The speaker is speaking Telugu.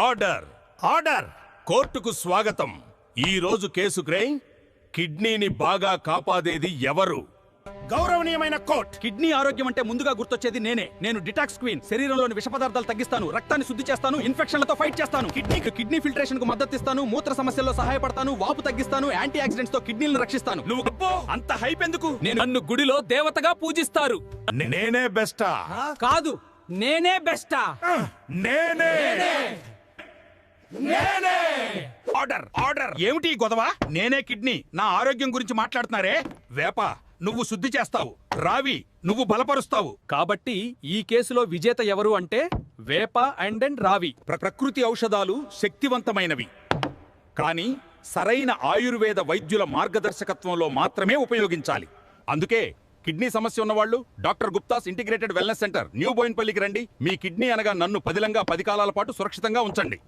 ఆర్డర్ ఆర్డర్ కోర్టుకు స్వాగతం. ఈ రోజు కేసు గ్రేయింగ్ కిడ్నీని బాగా కాపాడేది ఎవరు? గౌరవనీయమైన కోర్ట్, కిడ్నీ ఆరోగ్యం అంటే ముందుగా గుర్తొచ్చేది నేనే. నేను డిటాక్స్ క్వీన్. శరీరంలోని విష పదార్థాలు తగ్గిస్తాను, రక్తాన్ని శుద్ధి చేస్తాను, ఇన్ఫెక్షన్లతో ఫైట్ చేస్తాను, కిడ్నీ ఫిల్టరేషన్ కు మద్దతు ఇస్తాను, మూత్ర సమస్యల్లో సహాయపడతాను, వాపు తగ్గిస్తాను, యాంటీ ఆక్సిడెంట్స్ తో కిడ్నీలను రక్షిస్తాను. నువ్వు గొప్ప అంత హైప్ ఎందుకు? నేను నన్ను గుడిలో దేవతగా పూజిస్తారు. నేనే బెస్టా? కాదు, నేనే బెస్టా. నేనే ఆర్డర్ ఆర్డర్. ఏమిటి ఈ గొడవ? నేనే కిడ్నీ, నా ఆరోగ్యం గురించి మాట్లాడుతున్నారే. వేప నువ్వు శుద్ధి చేస్తావు, రావి నువ్వు బలపరుస్తావు. కాబట్టి ఈ కేసులో విజేత ఎవరు అంటే వేప అండ్ రావి. ప్రకృతి ఔషధాలు శక్తివంతమైనవి, కానీ సరైన ఆయుర్వేద వైద్యుల మార్గదర్శకత్వంలో మాత్రమే ఉపయోగించాలి. అందుకే కిడ్నీ సమస్య ఉన్నవాళ్ళు doctor Gupta's integrated wellness centre new బోయిన్పల్లికి రండి. మీ కిడ్నీ అనగా నన్ను పదిలంగా 10 కాలాల పాటు సురక్షితంగా ఉంచండి.